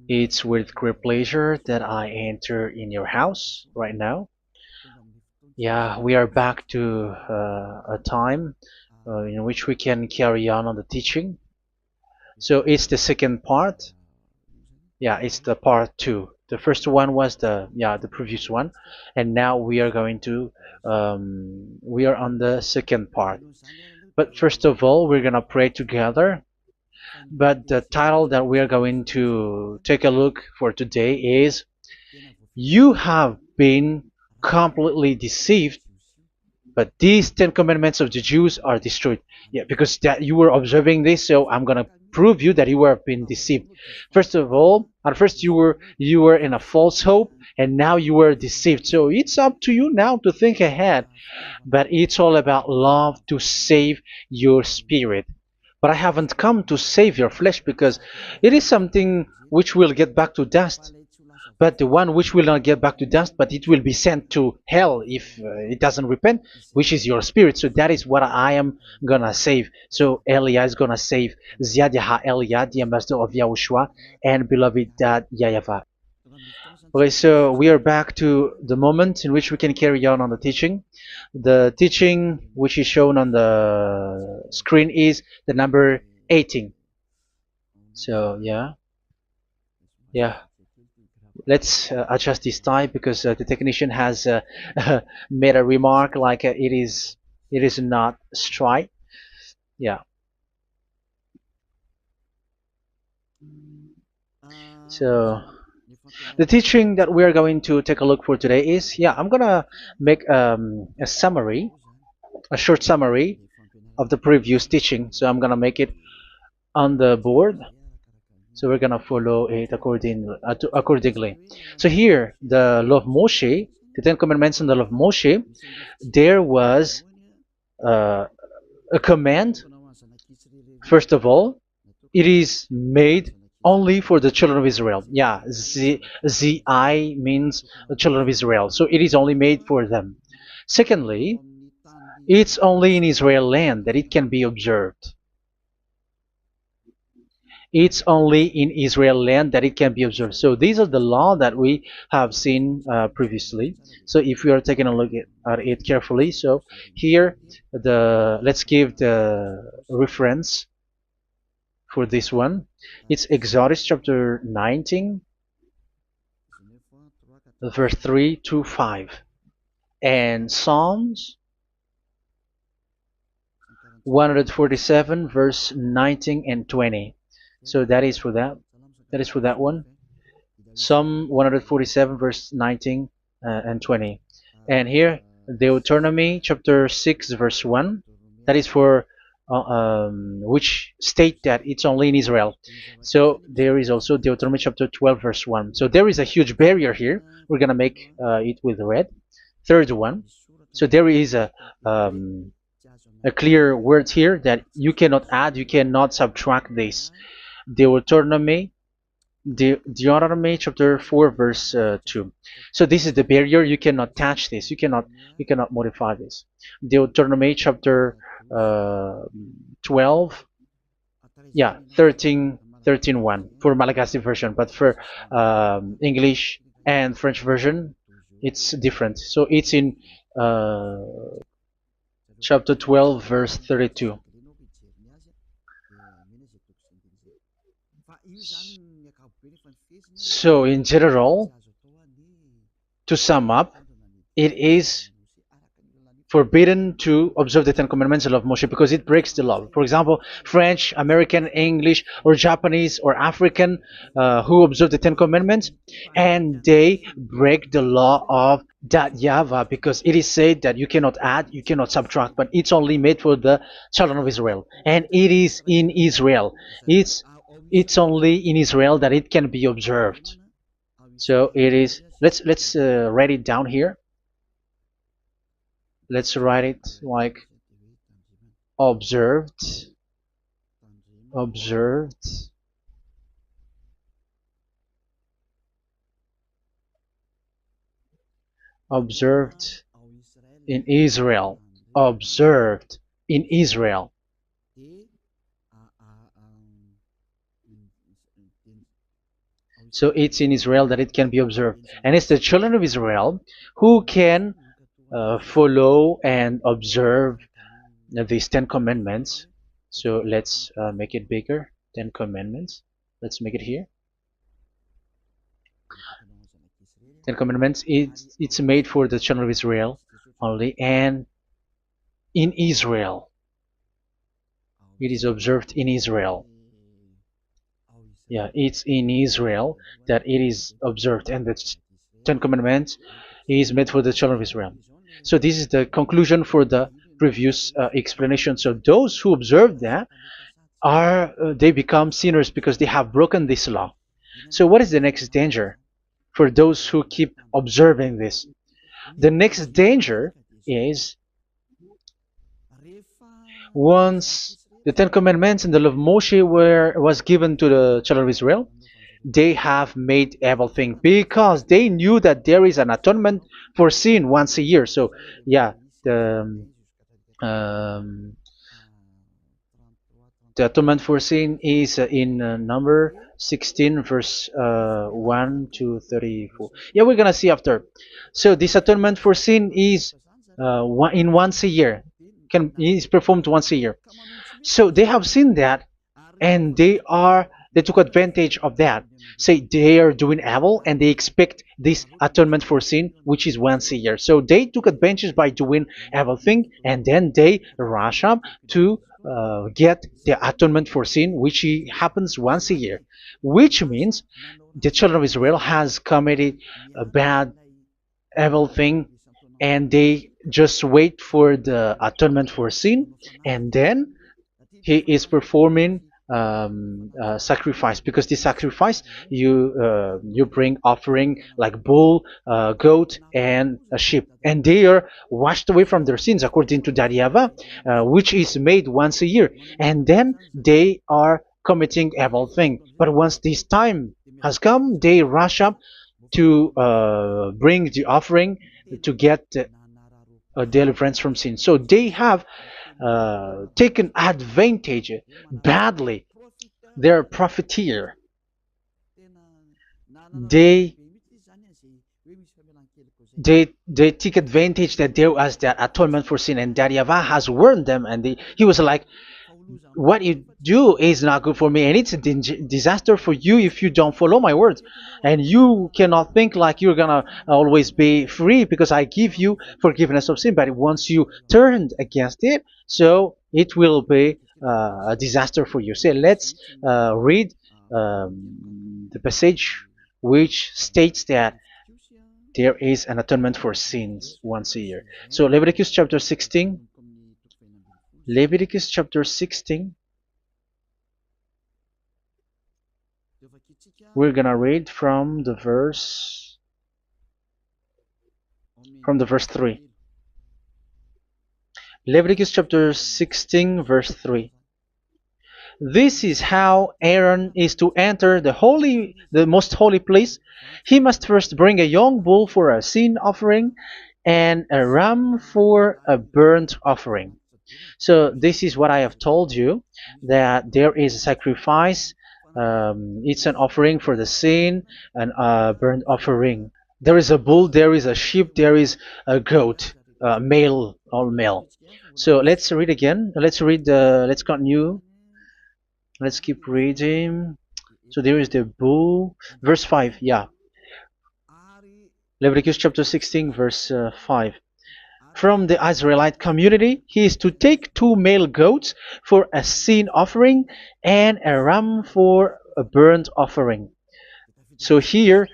It's with great pleasure that I enter in your house right now. Yeah, we are back to a time in which we can carry on the teaching. So it's the second part. Yeah, it's the part two. The first one was the previous one, and now we are going to we are on the second part. But first of all, we're gonna pray together. But the title that we are going to take a look for today is "You have been completely deceived, but these 10 commandments of the Jews are destroyed." Yeah, because that you were observing this, so I'm gonna prove you that you were been deceived. First of all, at first you were in a false hope, and now you were deceived. So it's up to you now to think ahead. But it's all about love to save your spirit. But I haven't come to save your flesh, because it is something which will get back to dust. But the one which will not get back to dust, but it will be sent to hell if it doesn't repent, which is your spirit. So that is what I am gonna save. So Elia is gonna save Ziadiha Elia, the ambassador of Yahushua, and beloved dad YAHVAH. Okay, so we are back to the moment in which we can carry on the teaching. The teaching which is shown on the screen is the number 18. So yeah, let's adjust this time, because the technician has made a remark like it is not straight. Yeah. So the teaching that we are going to take a look for today is, I'm gonna make a summary, a short summary of the previous teaching. So I'm gonna make it on the board. So we're gonna follow it accordingly. So here, the law of Moshe, the 10 Commandments and the law of Moshe, there was uh, a command. First of all, it is made only for the children of Israel. Yeah, Z-I means the children of Israel. So it is only made for them. Secondly, it's only in Israel land that it can be observed. It's only in Israel land that it can be observed. So these are the law that we have seen previously. So if we are taking a look at it carefully, so here let's give the reference for this one. It's Exodus chapter 19, verse 3 to 5, and Psalms 147, verse 19 and 20. So that is for that. That is for that one. Psalm 147, verse 19 and 20. And here, Deuteronomy chapter 6, verse 1. That is for which state that it's only in Israel. So there is also Deuteronomy chapter 12, verse 1. So there is a huge barrier here. We're going to make it with red. Third one. So there is a clear word here that you cannot add, you cannot subtract this. Deuteronomy chapter 4, verse 2. So this is the barrier. You cannot touch this. You cannot modify this. Deuteronomy chapter 12, 13 1 for Malagasy version, but for English and French version, it's different. So it's in chapter 12, verse 32. So in general, to sum up, it is forbidden to observe the 10 Commandments of Moshe, because it breaks the law. For example, French, American, English, or Japanese, or African who observe the 10 Commandments, and they break the law of that YAHVAH, because it is said that you cannot add, you cannot subtract, but it's only made for the children of Israel, and it is in Israel. It's only in Israel that it can be observed. So it is. Let's write it down here. Let's write it like observed, observed, observed in Israel, observed in Israel. So it's in Israel that it can be observed. And it's the children of Israel who can follow and observe these 10 commandments. So let's make it bigger. 10 commandments. Let's make it here. 10 commandments. It's made for the children of Israel only, and in Israel. It is observed in Israel. Yeah, it's in Israel that it is observed, and the Ten Commandments is made for the children of Israel. So this is the conclusion for the previous explanation. So those who observe that are they become sinners because they have broken this law. So what is the next danger for those who keep observing this? The next danger is once the Ten Commandments and the law of Moshe was given to the children of Israel, they have made everything because they knew that there is an atonement for sin once a year. So yeah, um, the atonement for sin is in number 16 verse 1 to 34. Yeah, we're gonna see after. So this atonement for sin is once a year, is performed once a year. So they have seen that, and they took advantage of that. Say they are doing evil and they expect this atonement for sin, which is once a year. So they took advantage by doing evil thing, and then they rush up to get the atonement for sin, which happens once a year, which means the children of Israel has committed a bad evil thing, and they just wait for the atonement for sin, and then he is performing sacrifice, because this sacrifice you bring offering like bull, goat, and a sheep, and they are washed away from their sins according to that YAHVAH, which is made once a year, and then they are committing evil thing. But once this time has come, they rush up to bring the offering to get deliverance from sin. So they have taken advantage badly. They're a profiteer. They they take advantage that there was that atonement for sin, and that YAHVAH has warned them, and he was like, what you do is not good for me, and it's a disaster for you if you don't follow my words, and you cannot think like you're gonna always be free because I give you forgiveness of sin. But once you turned against it, so it will be a disaster for you. So let's read the passage which states that there is an atonement for sins once a year. So Leviticus chapter 16. Leviticus chapter 16. We're gonna read from the verse 3. Leviticus chapter 16 verse 3. This is how Aaron is to enter the most holy place. He must first bring a young bull for a sin offering and a ram for a burnt offering. So this is what I have told you, that there is a sacrifice. It's an offering for the sin, and a burnt offering. There is a bull, there is a sheep, there is a goat, male, all male. So let's read again. Let's continue. Let's keep reading. So there is the bull, verse 5. Yeah, Leviticus chapter 16, verse 5. From the Israelite community, he is to take 2 male goats for a sin offering and a ram for a burnt offering. So here,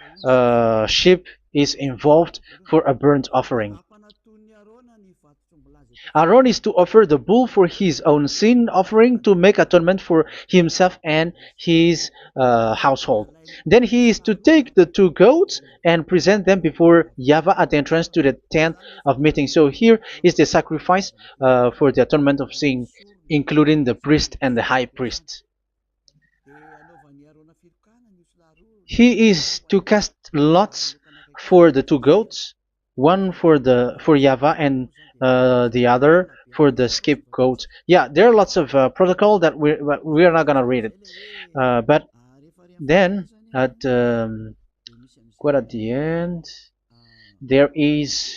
sheep is involved for a burnt offering. Aaron is to offer the bull for his own sin offering to make atonement for himself and his household. Then he is to take the 2 goats and present them before YAHVAH at the entrance to the tent of meeting. So here is the sacrifice for the atonement of sin, including the priest and the high priest. He is to cast lots for the 2 goats, one for YAHVAH and the other for the scapegoat. Yeah, there are lots of protocol that we are not gonna read it. But then at quite at the end, there is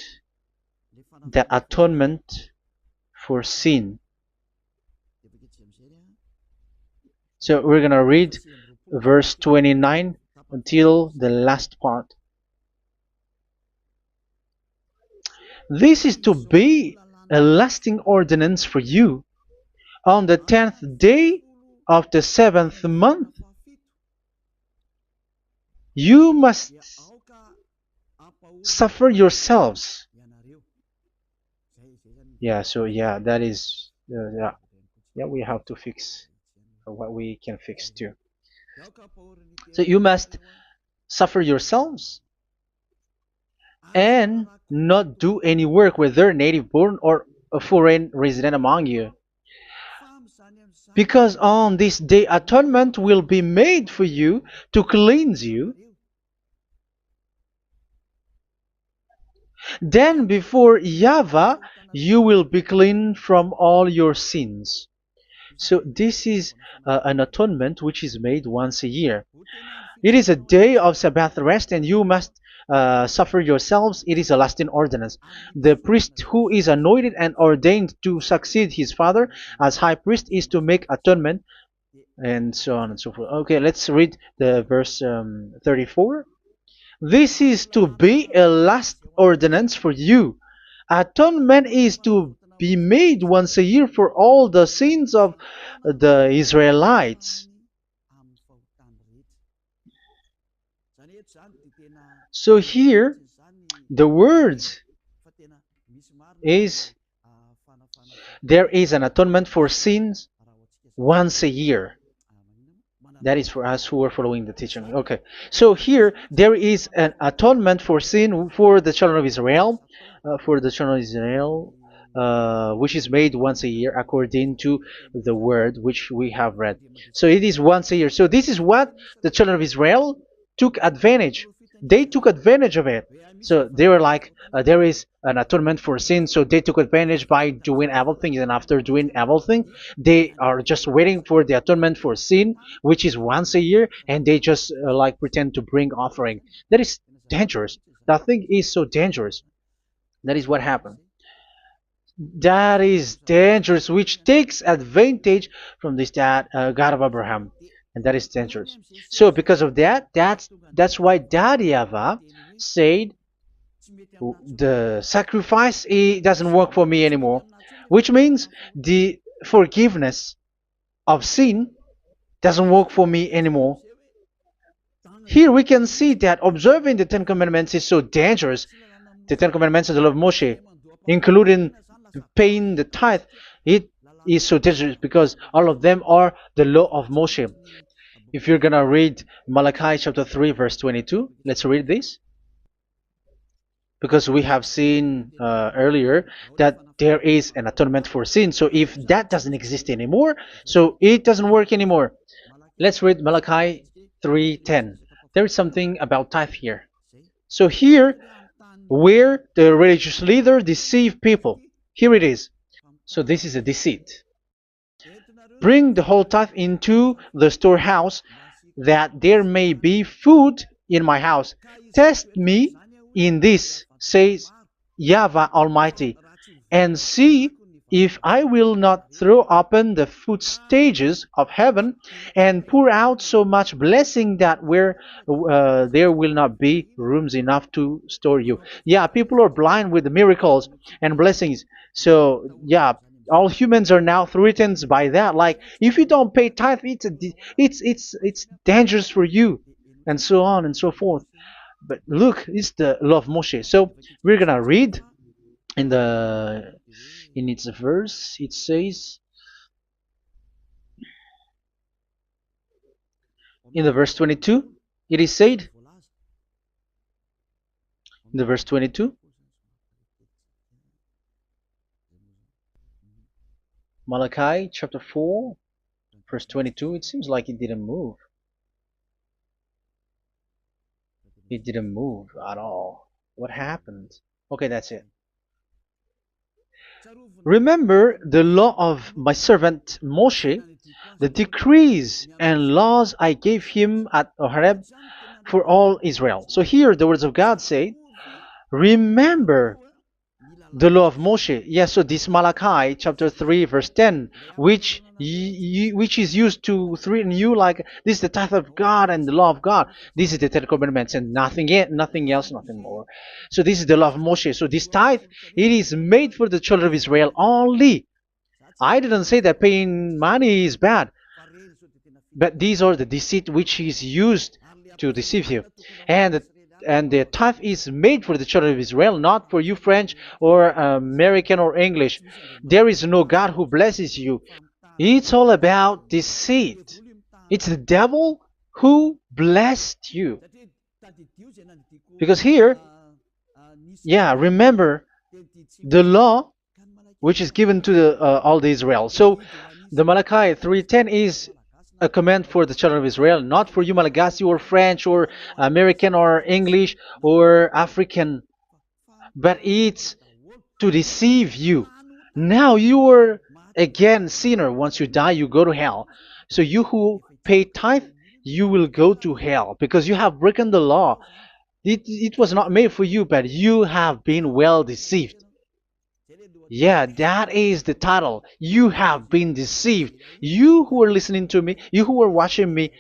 the atonement for sin. So we're gonna read verse 29 until the last part. This is to be a lasting ordinance for you. On the 10th day of the 7th month, you must suffer yourselves. Yeah, so yeah, that is, yeah, we have to fix what we can fix too. So you must suffer yourselves and not do any work, whether native born or a foreign resident among you. Because on this day atonement will be made for you to cleanse you. Then before YAHVAH you will be clean from all your sins. So this is an atonement which is made once a year. It is a day of Sabbath rest, and you must suffer yourselves. It is a lasting ordinance. The priest who is anointed and ordained to succeed his father as high priest is to make atonement, and so on and so forth. Okay, let's read the verse 34. This is to be a last ordinance for you. Atonement is to be made once a year for all the sins of the Israelites. So here, the words is there is an atonement for sins once a year. That is for us who are following the teaching. Okay, so here there is an atonement for sin for the children of Israel, which is made once a year according to the word which we have read. So it is once a year. So this is what the children of Israel took advantage. They took advantage of it. So they were like, there is an atonement for sin. So they took advantage by doing everything, and after doing everything, they are just waiting for the atonement for sin, which is once a year, and they just like pretend to bring offering. That is dangerous. That thing is so dangerous. That is what happened. That is dangerous, which takes advantage from this God of Abraham, and that is dangerous. So because of that, that's why Daddy Ava said the sacrifice it doesn't work for me anymore, which means the forgiveness of sin doesn't work for me anymore. Here we can see that observing the Ten Commandments is so dangerous. The Ten Commandments of the law of Moshe, including paying the tithe, it is so dangerous because all of them are the law of Moshe. If you're gonna read Malachi chapter 3 verse 22, let's read this. Because we have seen earlier that there is an atonement for sin. So if that doesn't exist anymore, so it doesn't work anymore. Let's read Malachi 3:10. There is something about tithe here. So here, where the religious leader deceive people, here it is. So this is a deceit. Bring the whole tithe into the storehouse, that there may be food in my house. Test me in this, says YAHVAH Almighty, and see if I will not throw open the food stages of heaven and pour out so much blessing that where there will not be rooms enough to store you. Yeah, people are blind with the miracles and blessings. So yeah, all humans are now threatened by that. Like if you don't pay tithe, it's dangerous for you, and so on and so forth. But look, it's the law of Moshe. So we're gonna read in its verse. It says in the verse 22. It is said in the verse 22. Malachi chapter 4 verse 22. It seems like it didn't move. It didn't move at all. What happened? Okay, that's it. Remember the law of my servant Moshe, the decrees and laws I gave him at Horeb for all Israel. So here the words of God say, remember the law of Moshe. Yes, so this Malachi chapter 3 verse 10, which is used to threaten you like this is the tithe of God and the law of God. This is the Ten Commandments and nothing else, nothing more. So this is the law of Moshe. So this tithe, it is made for the children of Israel only. I didn't say that paying money is bad, but these are the deceit which is used to deceive you. And the tithe is made for the children of Israel, not for you French or American or English. There is no God who blesses you. It's all about deceit. It's the devil who blessed you. Because here, yeah, remember the law which is given to all the Israel. So the Malachi 3:10 is a command for the children of Israel, not for you Malagasy or French or American or English or African, but it's to deceive you. Now you are again sinner. Once you die, you go to hell. So you who pay tithe, you will go to hell because you have broken the law. It was not made for you, but you have been well deceived. Yeah, that is the title. You have been deceived. You who are listening to me, you who are watching me,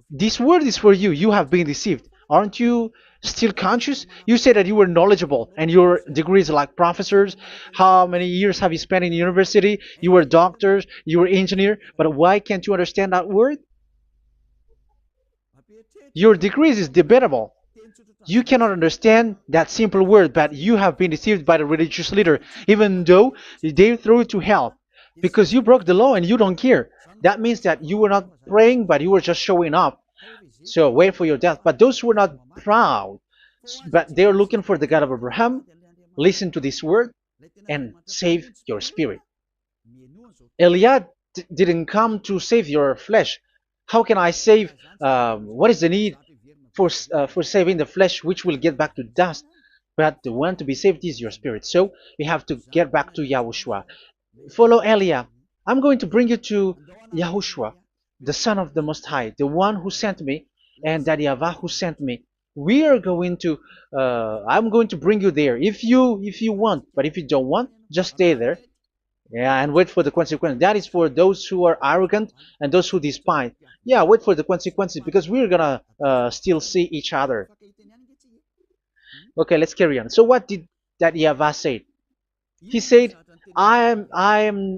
this word is for you. You have been deceived. Aren't you still conscious? You say that you were knowledgeable and your degrees are like professors. How many years have you spent in university? You were doctors, you were engineer, but why can't you understand that word? Your degrees is debatable. You cannot understand that simple word, but you have been deceived by the religious leader, even though they threw you to hell because you broke the law and you don't care. That means that you were not praying, but you were just showing up. So wait for your death. But those who are not proud, but they are looking for the God of Abraham, listen to this word and save your spirit. Eliah didn't come to save your flesh. How can I save? What is the need for saving the flesh, which will get back to dust? But the one to be saved is your spirit. So we have to get back to YAHOSHUAH. Follow Eliah. I'm going to bring you to YAHOSHUAH, the Son of the Most High, the one who sent me, and that YAHVAH who sent me. We are going to. I'm going to bring you there if you want, but if you don't want, just stay there. Yeah, and wait for the consequences. That is for those who are arrogant and those who despise. Yeah, wait for the consequences because we're gonna still see each other. Okay, let's carry on. So what did that YAHVAH say? He said, I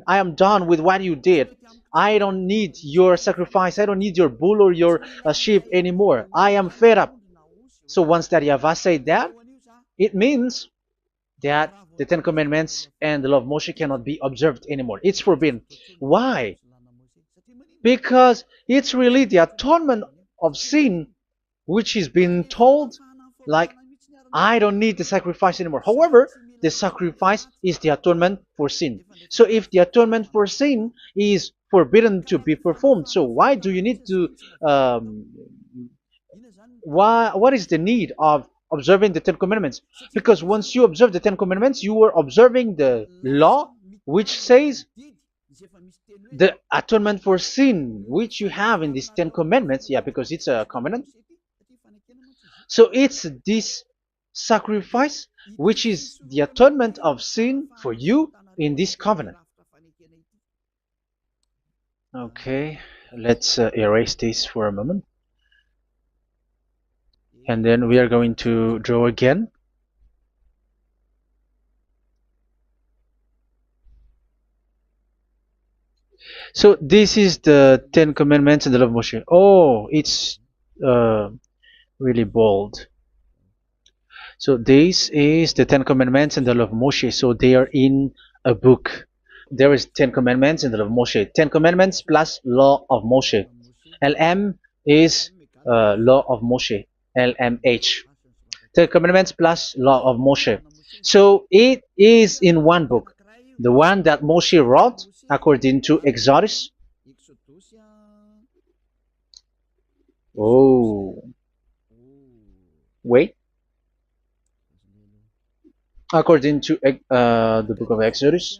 am done with what you did. I don't need your sacrifice. I don't need your bull or your sheep anymore. I am fed up. So once that YAHVAH said that, it means that the Ten Commandments and the law of Moshe cannot be observed anymore. It's forbidden. Why? Because it's really the atonement of sin which is being told, like, I don't need the sacrifice anymore. However, the sacrifice is the atonement for sin. So if the atonement for sin is forbidden to be performed, so why do you need to what is the need of observing the Ten Commandments? Because once you observe the Ten Commandments, you are observing the law which says the atonement for sin which you have in these Ten Commandments. Yeah, because it's a covenant. So it's this sacrifice which is the atonement of sin for you in this covenant. Okay, let's erase this for a moment. And then we are going to draw again. So this is the Ten Commandments and the law of Moshe. Oh, it's really bold. So this is the Ten Commandments and the law of Moshe. So they are in a book. There is Ten Commandments and the law of Moshe. Ten Commandments plus law of Moshe. LM is law of Moshe. LMH. Ten Commandments plus law of Moshe. So it is in one book. The one that Moshe wrote according to Exodus. Oh. Wait. According to the book of Exodus.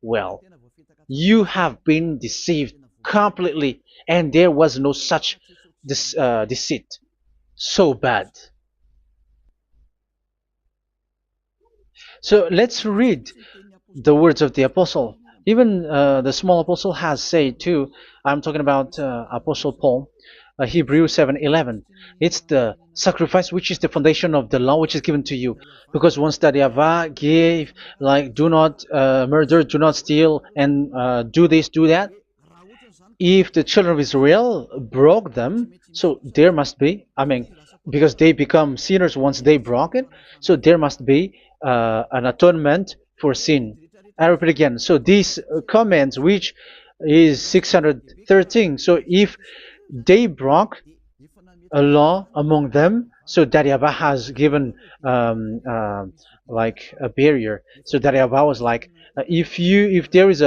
well. You have been deceived completely, and there was no such deceit. So bad. So let's read the words of the apostle. Even the small apostle has said too. I'm talking about Apostle Paul, Hebrews 7:11. It's the sacrifice which is the foundation of the law which is given to you. Because once that YAHVAH gave, like, do not murder, do not steal, and do this, do that, if the children of Israel broke them, so there must be, I mean, because they become sinners once they broke it, so there must be an atonement for sin. I repeat again. So these comments, which is 613, so if they broke a law among them, so that YAHVAH has given like a barrier. So that YAHVAH was like, if there is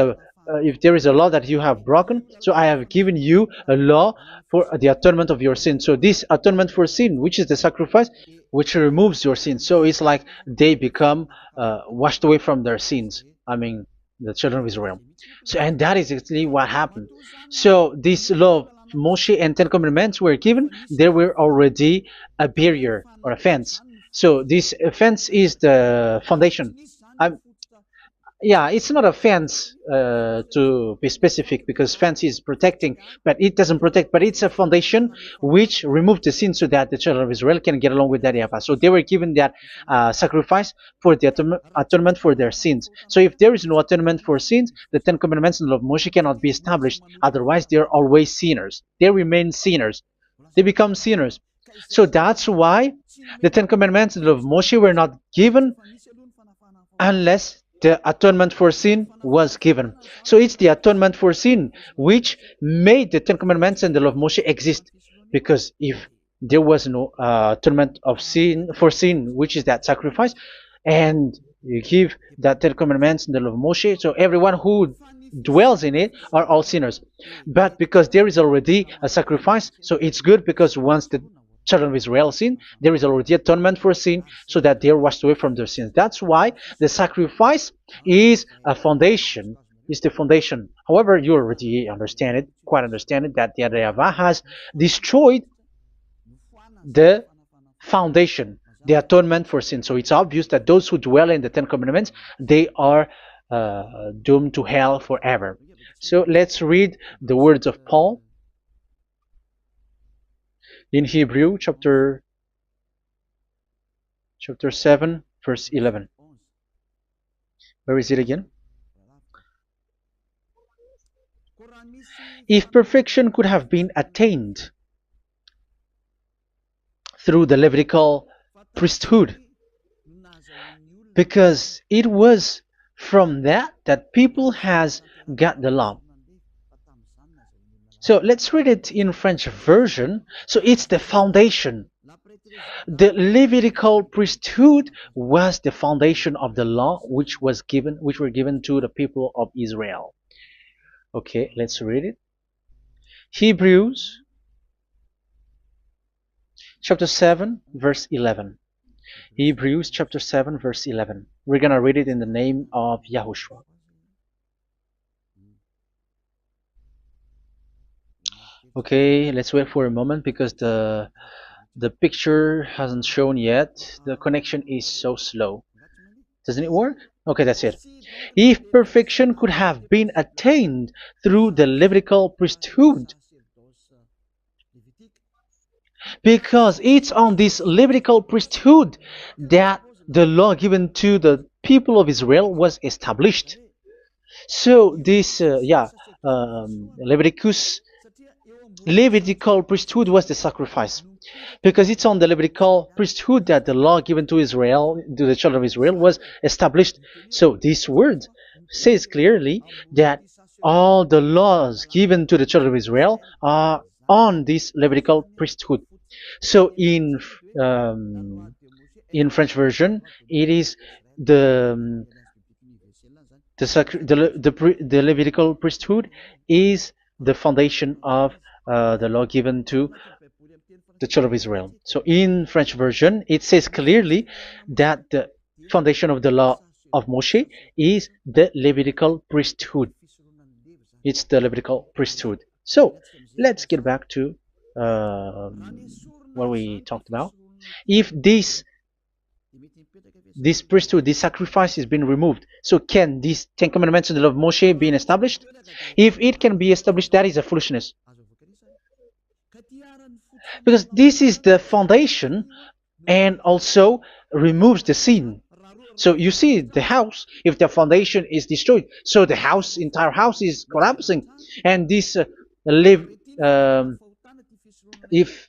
a law that you have broken, so I have given you a law for the atonement of your sin. So this atonement for sin, which is the sacrifice, which removes your sin. So it's like they become washed away from their sins. I mean, the children of Israel. So, and that is exactly what happened. So this law of Moshe and Ten Commandments were given. There were already a barrier or a fence. So this fence is the foundation. I'm, yeah, it's not a fence to be specific, because fence is protecting, but it doesn't protect. But it's a foundation which removed the sin so that the children of Israel can get along with that YAHVAH. So they were given that sacrifice for the atonement for their sins. So if there is no atonement for sins, the Ten Commandments and the law of Moshe cannot be established. Otherwise, they're always sinners. They remain sinners. They become sinners. So that's why the Ten Commandments and the law of Moshe were not given unless the atonement for sin was given. So it's the atonement for sin which made the Ten Commandments and the law of Moshe exist. Because if there was no atonement of sin for sin, which is that sacrifice, and you give that Ten Commandments and the law of Moshe, so everyone who dwells in it are all sinners. But because there is already a sacrifice, so it's good, because once the children of Israel sin, there is already atonement for sin, so that they are washed away from their sins. That's why the sacrifice is a foundation, is the foundation. However, you already understand it, quite understand it, that the YAHVAH has destroyed the foundation, the atonement for sin. So it's obvious that those who dwell in the Ten Commandments, they are doomed to hell forever. So let's read the words of Paul in Hebrew chapter 7 verse 11. Where is it again? If perfection could have been attained through the Levitical priesthood, because it was from that people has got the law. So let's read it in French version. So it's the foundation. The Levitical priesthood was the foundation of the law which were given to the people of Israel. Okay, let's read it. Hebrews chapter 7 verse 11. Hebrews chapter 7 verse 11. We're gonna read it in the name of YAHOSHUAH. Okay, let's wait for a moment, because the picture hasn't shown yet. The connection is so slow. Doesn't it work? Okay, that's it. If perfection could have been attained through the Levitical priesthood, because it's on this Levitical priesthood that the law given to the people of Israel was established. So this, Levitical priesthood was the sacrifice, because it's on the Levitical priesthood that the law given to Israel, to the children of Israel, was established. So this word says clearly that all the laws given to the children of Israel are on this Levitical priesthood. So in French version, it is the Levitical priesthood is the foundation of the law given to the children of Israel. So in French version, it says clearly that the foundation of the law of Moshe is the Levitical priesthood. It's the Levitical priesthood. So let's get back to what we talked about. If this priesthood, this sacrifice is being removed, so can these Ten Commandments and the law of Moshe be established? If it can be established, that is a foolishness. Because this is the foundation and also removes the sin. So you see the house, if the foundation is destroyed, so the house, entire house is collapsing. And this live, um, if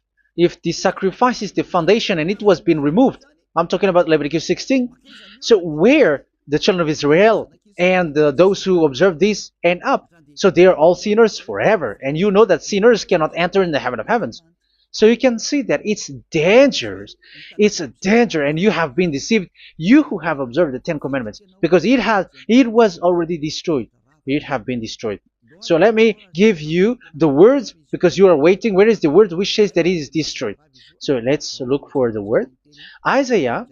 this sacrifice is the foundation and it was being removed, I'm talking about Leviticus 16. So where the children of Israel and those who observe this end up, so they are all sinners forever. And you know that sinners cannot enter in the heaven of heavens. So you can see that it's dangerous. It's a danger, and you have been deceived. You who have observed the Ten Commandments, because it was already destroyed. It have been destroyed. So let me give you the words, because you are waiting. Where is the word which says that it is destroyed? So let's look for the word. Isaiah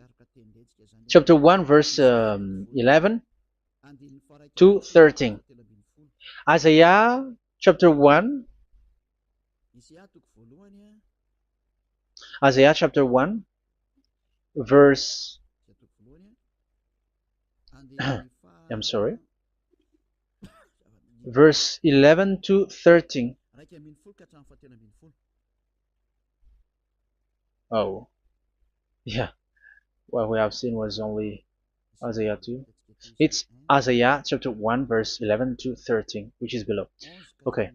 chapter 1 verse 11 to 13. Isaiah chapter 1. Isaiah chapter 1 verse I'm sorry, verse 11 to 13. Oh, yeah, what we have seen was only Isaiah 2. It's Isaiah chapter 1 verse 11 to 13, which is below. Okay.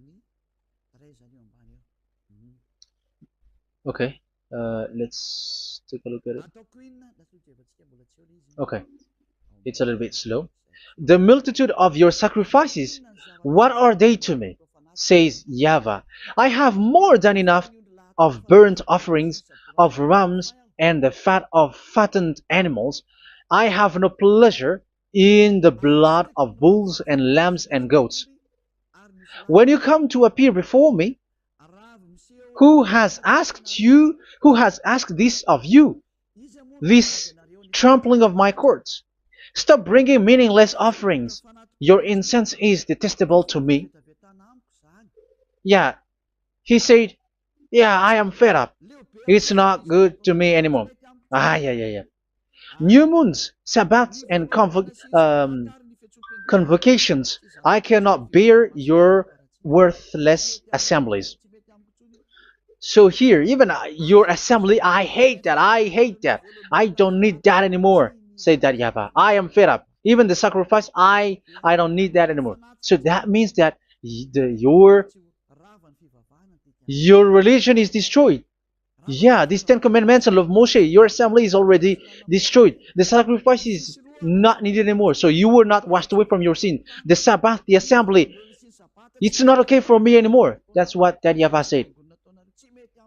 Okay. Let's take a look at it. Okay. It's a little bit slow. The multitude of your sacrifices, what are they to me? Says YAHVAH. I have more than enough of burnt offerings, of rams, and the fat of fattened animals. I have no pleasure in the blood of bulls and lambs and goats. When you come to appear before me, who has asked this of you, this trampling of my courts? Stop bringing meaningless offerings. Your incense is detestable to me. Yeah, he said, yeah, I am fed up. It's not good to me anymore. Yeah. New moons, Sabbaths, and convocations. I cannot bear your worthless assemblies. So here, even your assembly, I hate that. I hate that. I don't need that anymore. Say that, YAHVAH. I am fed up. Even the sacrifice, I don't need that anymore. So that means that your religion is destroyed. Yeah, these Ten Commandments and of Moshe, your assembly is already destroyed. The sacrifice is not needed anymore. So you were not washed away from your sin. The Sabbath, the assembly, it's not okay for me anymore. That's what that YAHVAH said.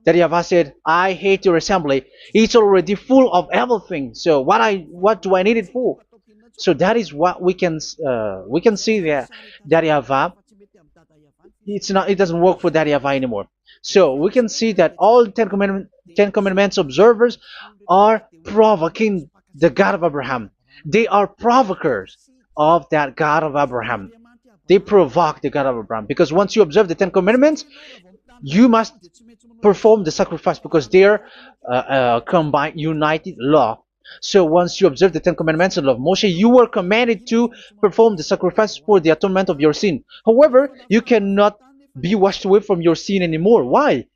That YAHVAH said, I hate your assembly. It's already full of everything. So what do I need it for? So that is what we can see there. That YAHVAH, it doesn't work for that YAHVAH anymore. So we can see that all Ten Commandments observers are provoking the God of Abraham. They are provokers of that God of Abraham. They provoke the God of Abraham, because once you observe the Ten Commandments, you must perform the sacrifice, because they are combined, united law. So once you observe the Ten Commandments and law of Moshe, you were commanded to perform the sacrifice for the atonement of your sin. However, you cannot be washed away from your sin anymore. Why?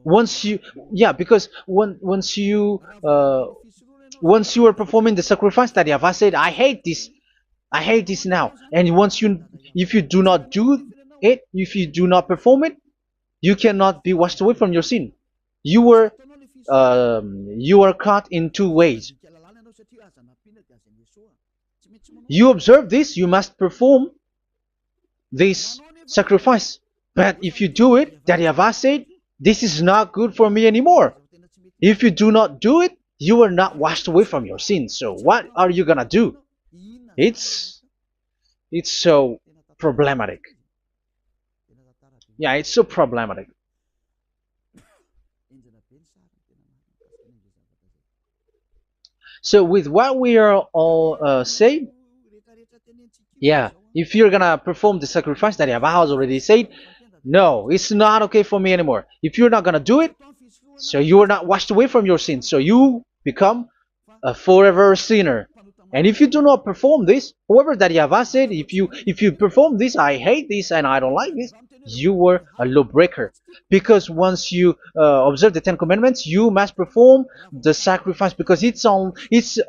Because once you are performing the sacrifice, that YAHVAH said, I hate this now. And if you do not do it, if you do not perform it, you cannot be washed away from your sin. You are caught in two ways. You observe this, you must perform this sacrifice. But if you do it, that YAHVAH said, this is not good for me anymore. If you do not do it, you are not washed away from your sins. So what are you gonna do? It's so problematic. Yeah, it's so problematic. So with what we are all saying, yeah, if you're gonna perform the sacrifice that Yahweh has already said, no, it's not okay for me anymore. If you're not gonna do it, so you are not washed away from your sins, so you become a forever sinner. And if you do not perform this, whoever that Yahweh said, if you perform this, I hate this and I don't like this, you were a lawbreaker. Because once you observe the Ten Commandments, you must perform the sacrifice because it's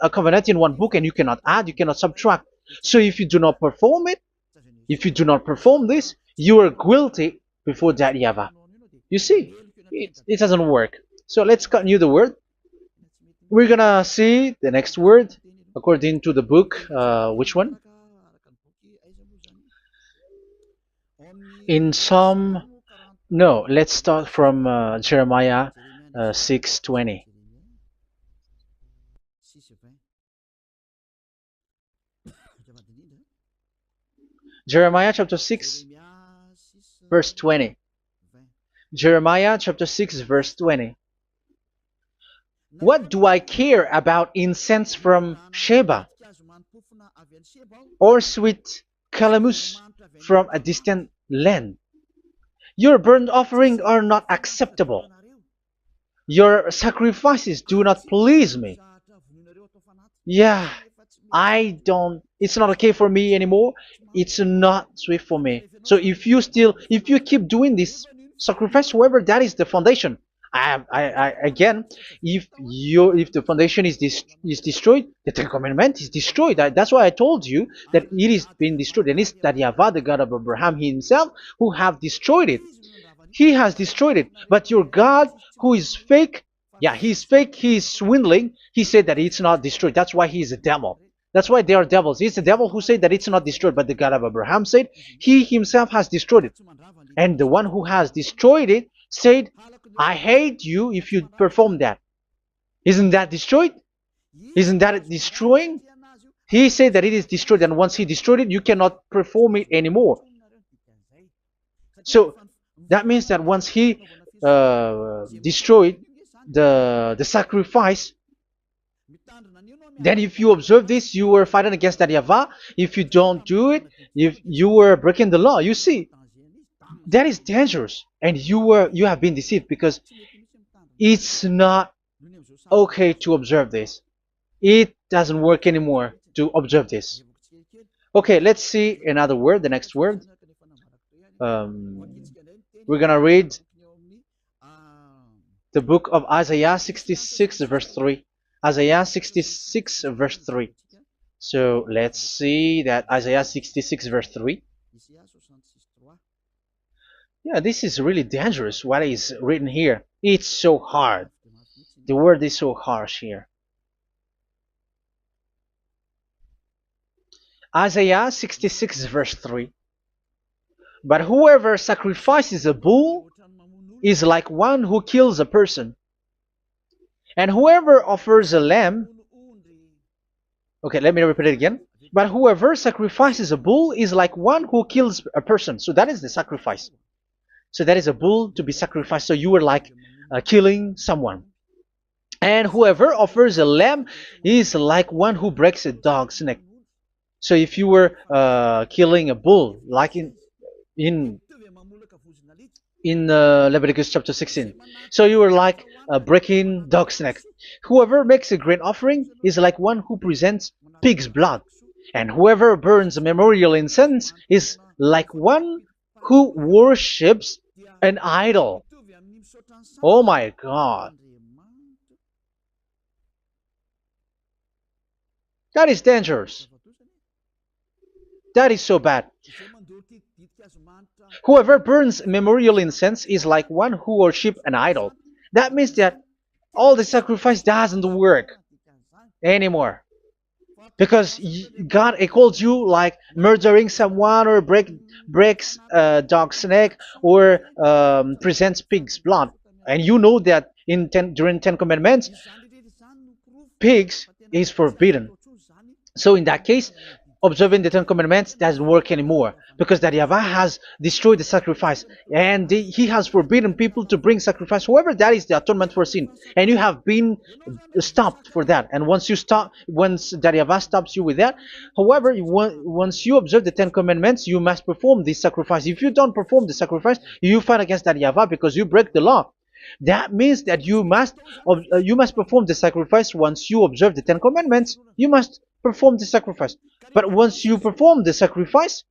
a covenant in one book and you cannot add, you cannot subtract. So if you do not perform it, if you do not perform this, you are guilty before that Yahweh. You see, it doesn't work. So let's continue the word. We're gonna see the next word according to the book. Which one? In Psalm. No, let's start from Jeremiah 6:20. Jeremiah chapter 6, verse 20. Jeremiah chapter 6, verse 20. What do I care about incense from Sheba, or sweet calamus from a distant land? Your burnt offerings are not acceptable. Your sacrifices do not please me. Yeah, it's not okay for me anymore. It's not sweet for me. So if you keep doing this sacrifice, however, that is the foundation. Again, if the foundation is destroyed, the Ten Commandment is destroyed. That's why I told you that it is being destroyed, and it's that Yahweh, the God of Abraham himself, who have destroyed it. He has destroyed it. But your God, who is fake, yeah, he's fake, he's swindling. He said that it's not destroyed. That's why he's a devil. That's why they are devils. It's the devil who said that it's not destroyed, but the God of Abraham said he himself has destroyed it. And the one who has destroyed it said, I hate you if you perform that. Isn't that destroyed? Isn't that destroying? He said that it is destroyed, and once he destroyed it, you cannot perform it anymore. So that means that once he destroyed the sacrifice, then if you observe this, you were fighting against that Yahweh. If you don't do it, if you were breaking the law, you see, that is dangerous, and you have been deceived because it's not okay to observe this. It doesn't work anymore to observe this. Okay, let's see another word, the next word. We're gonna read the book of Isaiah 66 verse 3. Isaiah 66 verse 3. So let's see that Isaiah 66 verse 3. Yeah, this is really dangerous what is written here. It's so hard. The word is so harsh here. Isaiah 66 verse 3. But whoever sacrifices a bull is like one who kills a person. And whoever offers a lamb... Okay, let me repeat it again. But whoever sacrifices a bull is like one who kills a person. So that is the sacrifice. So that is a bull to be sacrificed. So you were like killing someone. And whoever offers a lamb is like one who breaks a dog's neck. So if you were killing a bull, like in Leviticus chapter 16, so you were like breaking dog's neck. Whoever makes a grain offering is like one who presents pig's blood. And whoever burns a memorial incense is like one who worships an idol. Oh my God. That is dangerous. That is so bad. Whoever burns memorial incense is like one who worships an idol. That means that all the sacrifice doesn't work anymore. Because God calls you like murdering someone or breaks a dog's neck or presents pig's blood. And you know that during Ten Commandments, pigs is forbidden. So in that case, observing the Ten Commandments doesn't work anymore because that Yahweh has destroyed the sacrifice and he has forbidden people to bring sacrifice. However, that is the atonement for sin, and you have been stopped for that. And once you stop, once that Yahweh stops you with that, however, once you observe the Ten Commandments, you must perform this sacrifice. If you don't perform the sacrifice, you fight against that Yahweh because you break the law. That means that you must perform the sacrifice. Once you observe the Ten Commandments, you must perform the sacrifice. But once you perform the sacrifice,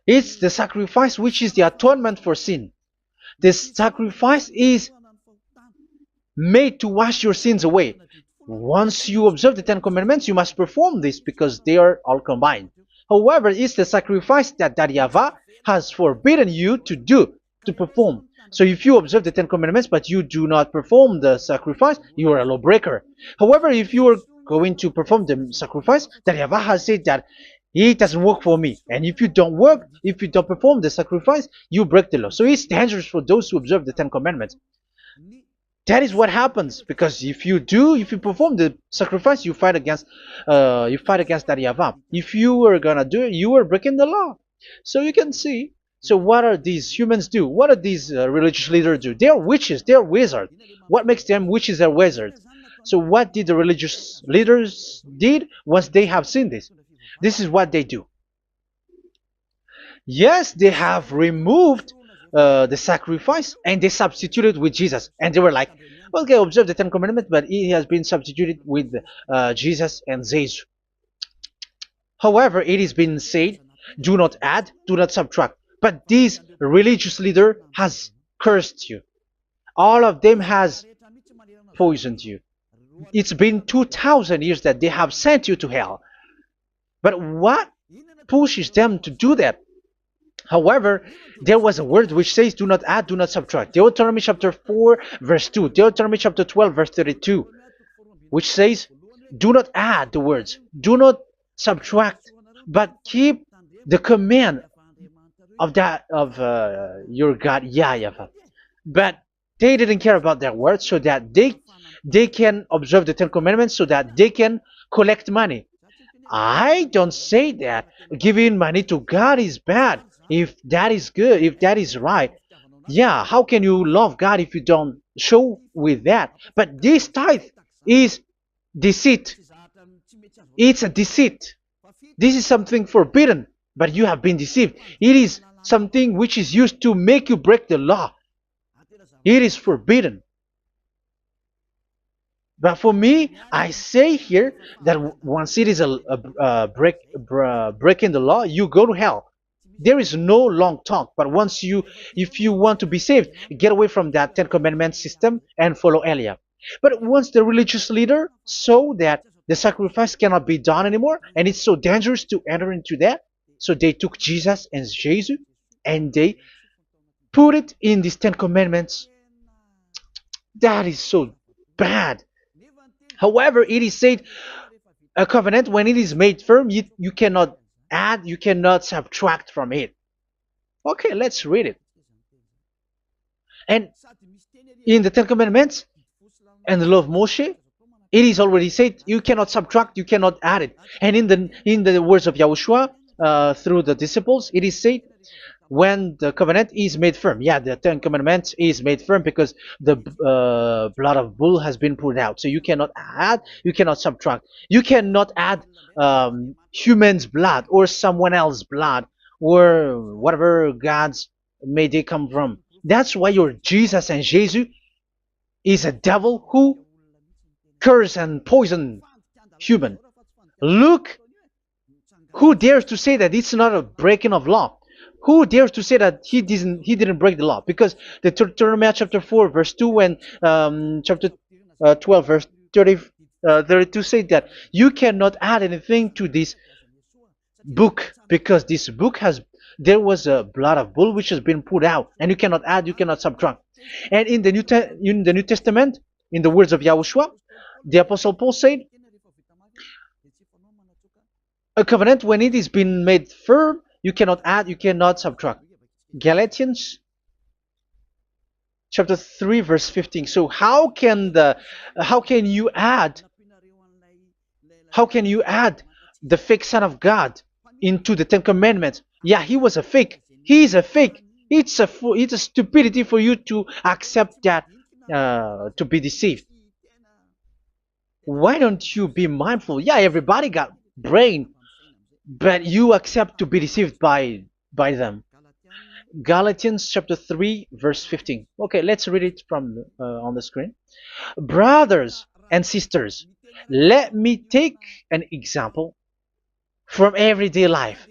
it's the sacrifice which is the atonement for sin. This sacrifice is made to wash your sins away. Once you observe the Ten Commandments, you must perform this because they are all combined. However, it's the sacrifice that Yahweh has forbidden you to do, to perform. So if you observe the Ten Commandments but you do not perform the sacrifice, you are a lawbreaker. However, if you are going to perform the sacrifice, that Yahweh has said that it doesn't work for me. And if you don't perform the sacrifice, you break the law. So it's dangerous for those who observe the Ten Commandments. That is what happens, because if you perform the sacrifice, you fight against that Yahweh. If you are gonna do it, you are breaking the law. So you can see. So what are these humans do? What are these religious leaders do? They are witches. They are wizards. What makes them witches or wizards? So what did the religious leaders did once they have seen this? This is what they do. Yes, they have removed the sacrifice and they substituted with Jesus. And they were like, okay, observe the Ten Commandments, but it has been substituted with Jesus and Jesus. However, it has been said, do not add, do not subtract. But this religious leader has cursed you. All of them has poisoned you. It's been 2,000 years that they have sent you to hell. But what pushes them to do that? However, there was a word which says, do not add, do not subtract. Deuteronomy chapter 4, verse 2. Deuteronomy chapter 12, verse 32. Which says, do not add the words. Do not subtract. But keep the command of your God, YAHVAH. But they didn't care about their words, so that they can observe the Ten Commandments, so that they can collect money. I don't say that giving money to God is bad. If that is good, if that is right, yeah, how can you love God if you don't show with that? But this tithe is deceit. It's a deceit. This is something forbidden, but you have been deceived. It is something which is used to make you break the law. It is forbidden. But for me, I say here that once it is breaking the law, you go to hell. There is no long talk. But if you want to be saved, get away from that Ten Commandments system and follow Elia. But once the religious leader saw that the sacrifice cannot be done anymore, and it's so dangerous to enter into that, so they took Jesus and Jesus and they put it in these Ten Commandments. That is so bad. However, it is said a covenant, when it is made firm, you cannot add, you cannot subtract from it. Okay, let's read it. And in the Ten Commandments and the law of Moshe, it is already said you cannot subtract, you cannot add it. And in the words of YAHOSHUAH through the disciples, it is said when the covenant is made firm. Yeah, the Ten Commandments is made firm because the blood of bull has been poured out. So you cannot add, you cannot subtract. You cannot add human's blood or someone else's blood or whatever gods may they come from. That's why your Jesus and Jesus is a devil who curse and poison human. Look, who dares to say that it's not a breaking of law? Who dares to say that he didn't break the law? Because the Deuteronomy chapter 4 verse 2 and chapter 12 verse 32 say that you cannot add anything to this book, because this book there was a blood of bull which has been poured out, and you cannot add, you cannot subtract. And in the New Testament, in the words of YAHOSHUAH, the Apostle Paul said, a covenant, when it is been made firm, you cannot add, you cannot subtract. Galatians chapter 3 verse 15. So how can you add How can you add the fake Son of God into the Ten Commandments? Yeah, he was a fake. He is a fake. It's a stupidity for you to accept that, to be deceived. Why don't you be mindful? Yeah, everybody got brain, but you accept to be deceived by them. Galatians chapter 3 verse 15. Okay, let's read it from on the screen. Brothers and sisters, let me take an example from everyday life.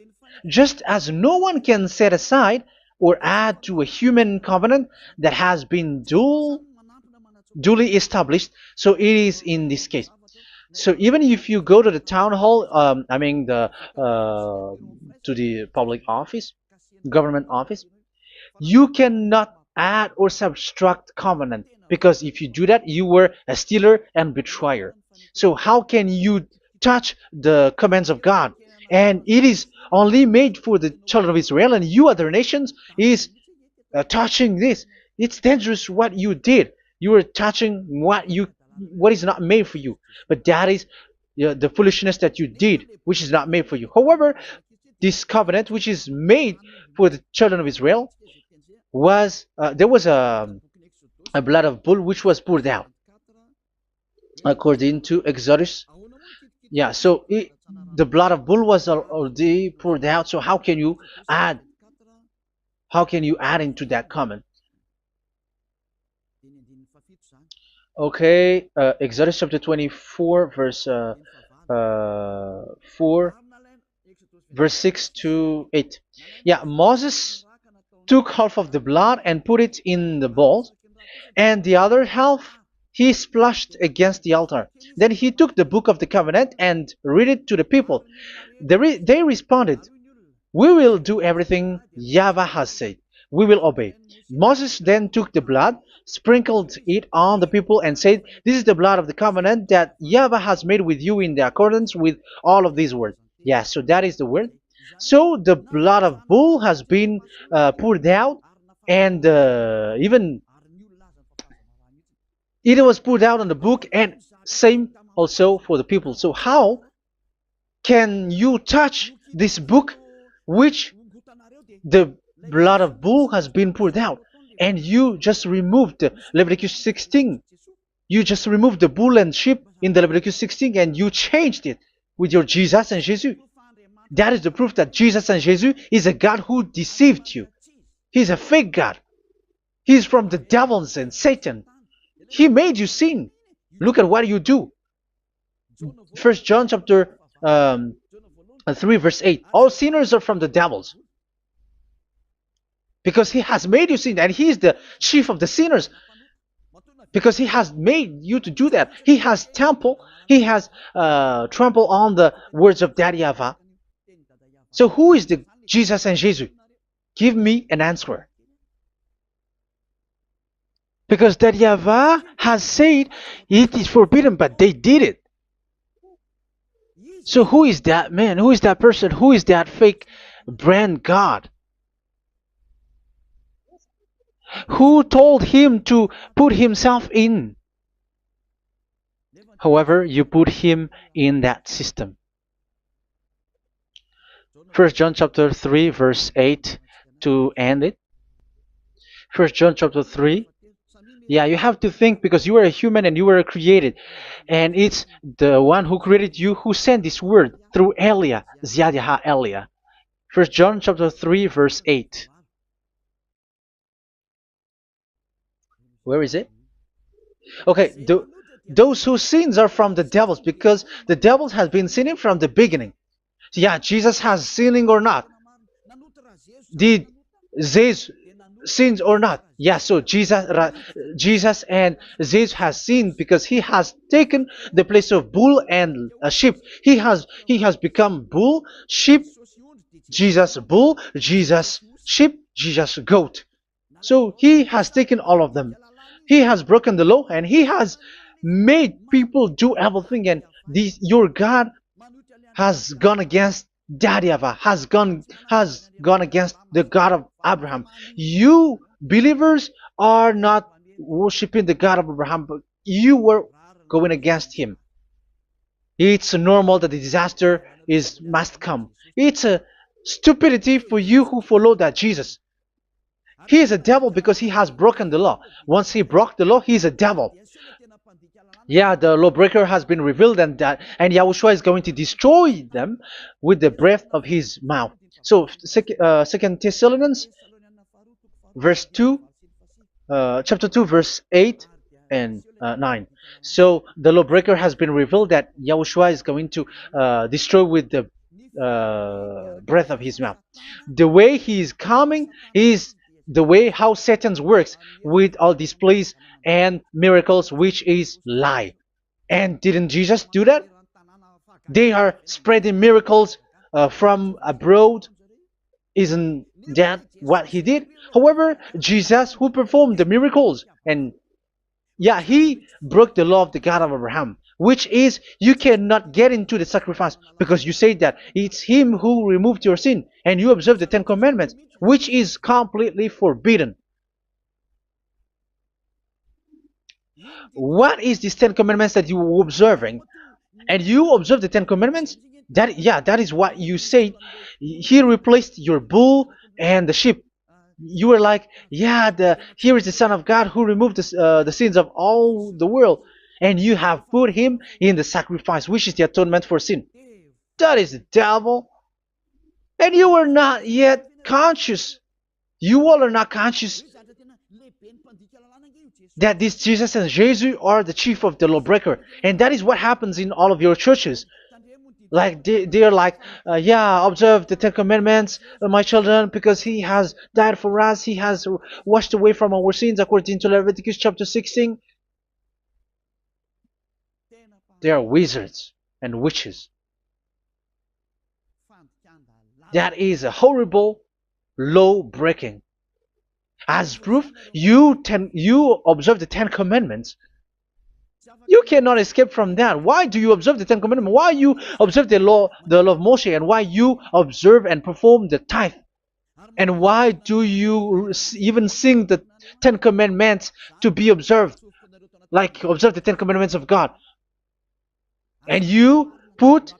Just as no one can set aside or add to a human covenant that has been duly established, so it is in this case. So even if you go to the town hall, I mean to the public office, government office, you cannot add or subtract covenant, because if you do that, you were a stealer and betrayer. So how can you touch the commands of God? And it is only made for the children of Israel, and you other nations is touching this. It's dangerous what you did. You are touching what is not made for you. But that is the foolishness that you did, which is not made for you. However, this covenant, which is made for the children of Israel, was there was a blood of bull which was poured out according to Exodus. Yeah, so the blood of bull was already poured out. So add how can you add into that comment? Okay, Exodus chapter 24, verse 4, verse 6 to 8. Yeah, Moses took half of the blood and put it in the bowl, and the other half he splashed against the altar. Then he took the book of the covenant and read it to the people. They responded, "We will do everything YAHVAH has said. We will obey." Moses then took the blood, sprinkled it on the people, and said, "This is the blood of the covenant that YAHVAH has made with you in the accordance with all of these words." Yeah, so that is the word. So the blood of bull has been poured out, and even it was poured out on the book, and same also for the people. So how can you touch this book which the blood of bull has been poured out, and you just removed Leviticus 16? You just removed the bull and sheep in the Leviticus 16, and you changed it with your Jesus and Jesus. That is the proof that Jesus and Jesus is a God who deceived you. He's a fake God. He's from the devils and Satan. He made you sin. Look at what you do. First John chapter 3 verse 8. All sinners are from the devils, because he has made you sin, and he is the chief of the sinners, because he has made you to do that. He has trampled on the words of Daddy YAHVAH. So who is the Jesus and Jesus? Give me an answer. Because Daddy YAHVAH has said it is forbidden, but they did it. So who is that man? Who is that person? Who is that fake brand God? Who told him to put himself in? However, you put him in that system. First John chapter 3 verse 8 to end it. First John chapter 3. Yeah, you have to think, because you are a human and you were created. And it's the one who created you who sent this word through Elia, Ziadiha Elia. First John chapter 3 verse 8. Where is it? Okay, those whose sins are from the devils, because the devils has been sinning from the beginning. Yeah, Jesus has sinning or not? Did Jesus sins or not? Yeah, so Jesus and Jesus has sinned, because he has taken the place of bull and a sheep. He has become bull, sheep, Jesus bull, Jesus sheep, Jesus goat. So he has taken all of them. He has broken the law, and he has made people do everything. And your God has gone against Daddy YAHVAH, has gone against the God of Abraham. You believers are not worshiping the God of Abraham, but you were going against him. It's normal that the disaster is must come. It's a stupidity for you who follow that Jesus. He is a devil because he has broken the law. Once he broke the law, he is a devil. Yeah, the lawbreaker has been revealed, and Yahushua is going to destroy them with the breath of his mouth. So, Second Thessalonians, verse 2, chapter 2, verse 8 and 9. So the lawbreaker has been revealed that Yahushua is going to destroy with the breath of his mouth. The way he is coming is the way how Satan works with all displays and miracles, which is lie. And didn't Jesus do that? They are spreading miracles from abroad. Isn't that what he did? However, Jesus, who performed the miracles, and yeah, he broke the law of the God of Abraham, which is you cannot get into the sacrifice because you say that it's him who removed your sin, and you observe the Ten Commandments, which is completely forbidden. What is these Ten Commandments that you were observing? And you observe the Ten Commandments? That is what you said. He replaced your bull and the sheep. You were like, yeah, here is the Son of God who removed the sins of all the world, and you have put him in the sacrifice, which is the atonement for sin. That is the devil. And you are not yet conscious. You all are not conscious that this Jesus and Jesus are the chief of the lawbreaker. And that is what happens in all of your churches. Like they're like, yeah, observe the Ten Commandments, my children, because he has died for us. He has washed away from our sins according to Leviticus chapter 16. They are wizards and witches. That is a horrible law breaking. As proof, you observe the Ten Commandments. You cannot escape from that. Why do you observe the Ten Commandments? Why you observe the law of Moshe, and why you observe and perform the tithe? And why do you even sing the Ten Commandments to be observed? Like observe the Ten Commandments of God. And you put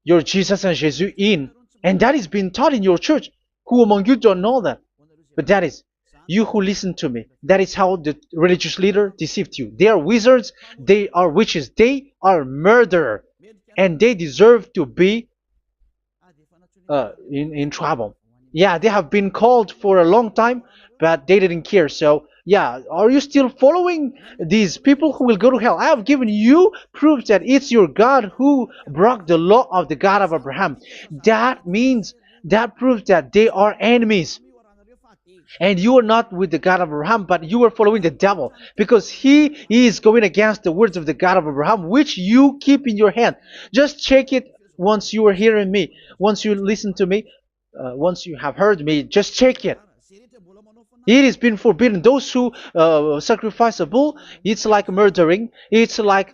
your Jesus and Jesus in. And that is being taught in your church. Who among you don't know that? But that is you who listen to me. That is how the religious leader deceived you. They are wizards. They are witches. They are murderers. And they deserve to be in trouble. Yeah, they have been called for a long time, but they didn't care. So, yeah, are you still following these people who will go to hell? I have given you proof that it's your God who broke the law of the God of Abraham. That proves that they are enemies. And you are not with the God of Abraham, but you are following the devil, because he is going against the words of the God of Abraham, which you keep in your hand. Just check it once you are hearing me, once you listen to me, once you have heard me, just check it. It has been forbidden. Those who sacrifice a bull, it's like murdering, it's like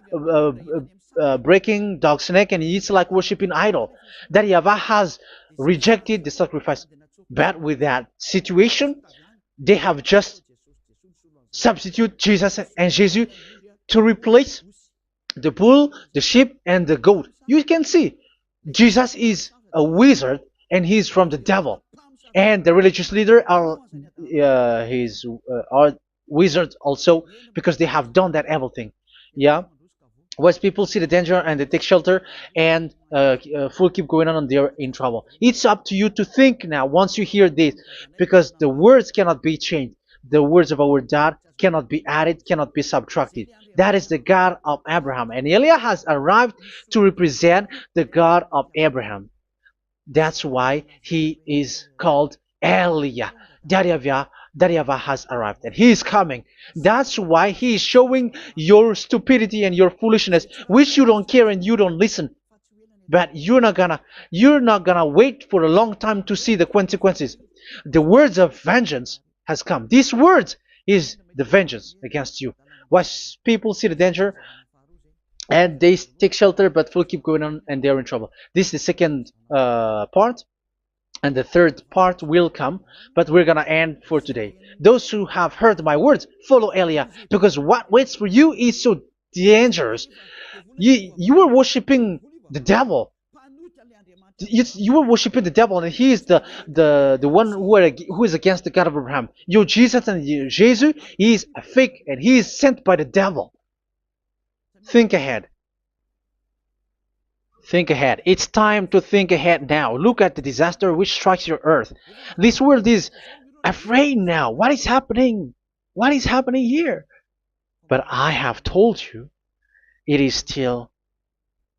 breaking dog's neck, and it's like worshiping idol. That YAHVAH has rejected the sacrifice. But with that situation, they have just substitute Jesus and Jesus to replace the bull, the sheep, and the goat. You can see Jesus is a wizard, and he's from the devil. And the religious leader are wizards also, because they have done that evil thing. Yeah. Once people see the danger and they take shelter, and full keep going on, and they're in trouble. It's up to you to think now once you hear this, because the words cannot be changed. The words of our God cannot be added, cannot be subtracted. That is the God of Abraham, and Eliah has arrived to represent the God of Abraham. That's why he is called Eliah. YAHVAH has arrived, and he is coming. That's why he is showing your stupidity and your foolishness, which you don't care and you don't listen. But you're not gonna wait for a long time to see the consequences. The words of vengeance has come. These words is the vengeance against you. Once people see the danger and they take shelter, but will keep going on, and they're in trouble. This is the second part. And the third part will come, but we're gonna end for today. Those who have heard my words, follow Eliah, because what waits for you is so dangerous. You were worshiping the devil. You were worshiping the devil, and he is the one who is against the God of Abraham. Your Jesus and your Jesus, he is a fake, and he is sent by the devil. Think ahead. Think ahead. It's time to think ahead now. Look at the disaster which strikes your earth. This world is afraid now. What is happening? What is happening here? But I have told you, it is still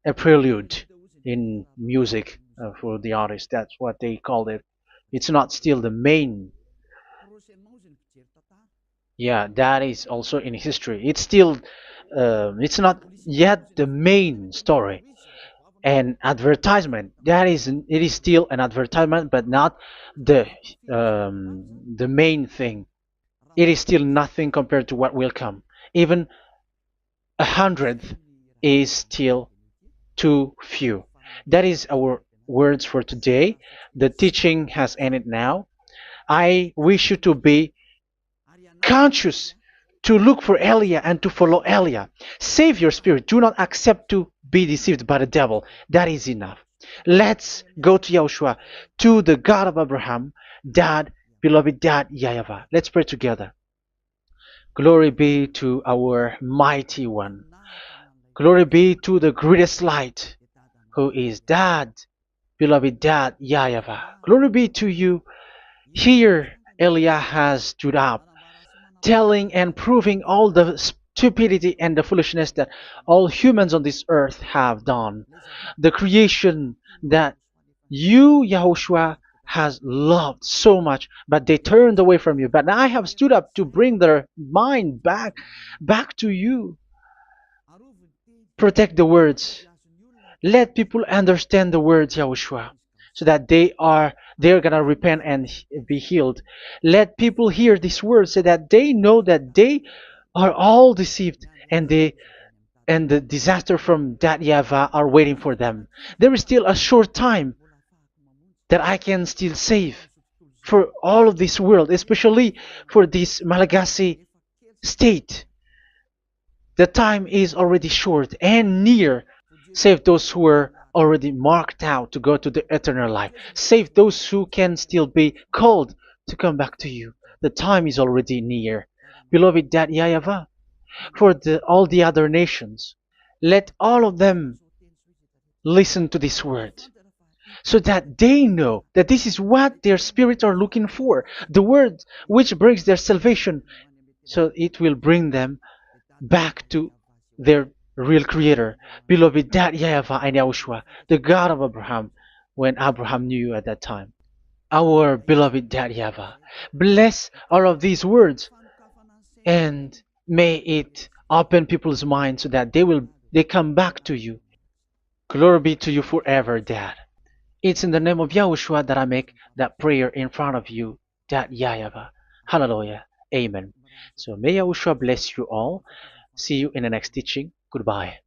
a prelude in music for the artist. That's what they called it. It's not still the main. Yeah, that is also in history. It's still, it's not yet the main story. And advertisement, that is, it is still an advertisement, but not the the main thing. It is still nothing compared to what will come. Even a hundredth is still too few. That is our words for today. The teaching has ended now. I wish you to be conscious, to look for Elia and to follow Elia. Save your spirit. Do not accept to be deceived by the devil. That is enough. Let's go to Yahushua, to the God of Abraham, Dad, beloved Dad, YAHVAH. Let's pray together. Glory be to our mighty one. Glory be to the greatest light, who is Dad, beloved Dad, YAHVAH. Glory be to you. Here, Elia has stood up, telling and proving all the stupidity and the foolishness that all humans on this earth have done. The creation that you, Yahushua, has loved so much, but they turned away from you. But I have stood up to bring their mind back to you. Protect the words. Let people understand the words, Yahushua, so that they're gonna repent and be healed. Let people hear these words so that they know that they are all deceived, and the disaster from that YAHVAH are waiting for them. There is still a short time that I can still save for all of this world, especially for this Malagasy state. The time is already short and near. Save those who are already marked out to go to the eternal life. Save those who can still be called to come back to you. The time is already near. Beloved Dad YAHVAH, for all the other nations, let all of them listen to this word, so that they know that this is what their spirits are looking for, the word which brings their salvation, so it will bring them back to their real creator, beloved Dad YAHVAH and Yahushua, the God of Abraham, when Abraham knew you at that time. Our beloved Dad YAHVAH, bless all of these words, and may it open people's minds so that they come back to you. Glory be to you forever, Dad. It's in the name of Yahushua that I make that prayer in front of you, Dad YAHVAH. Hallelujah. Amen. So may Yahushua bless you all. See you in the next teaching. Goodbye.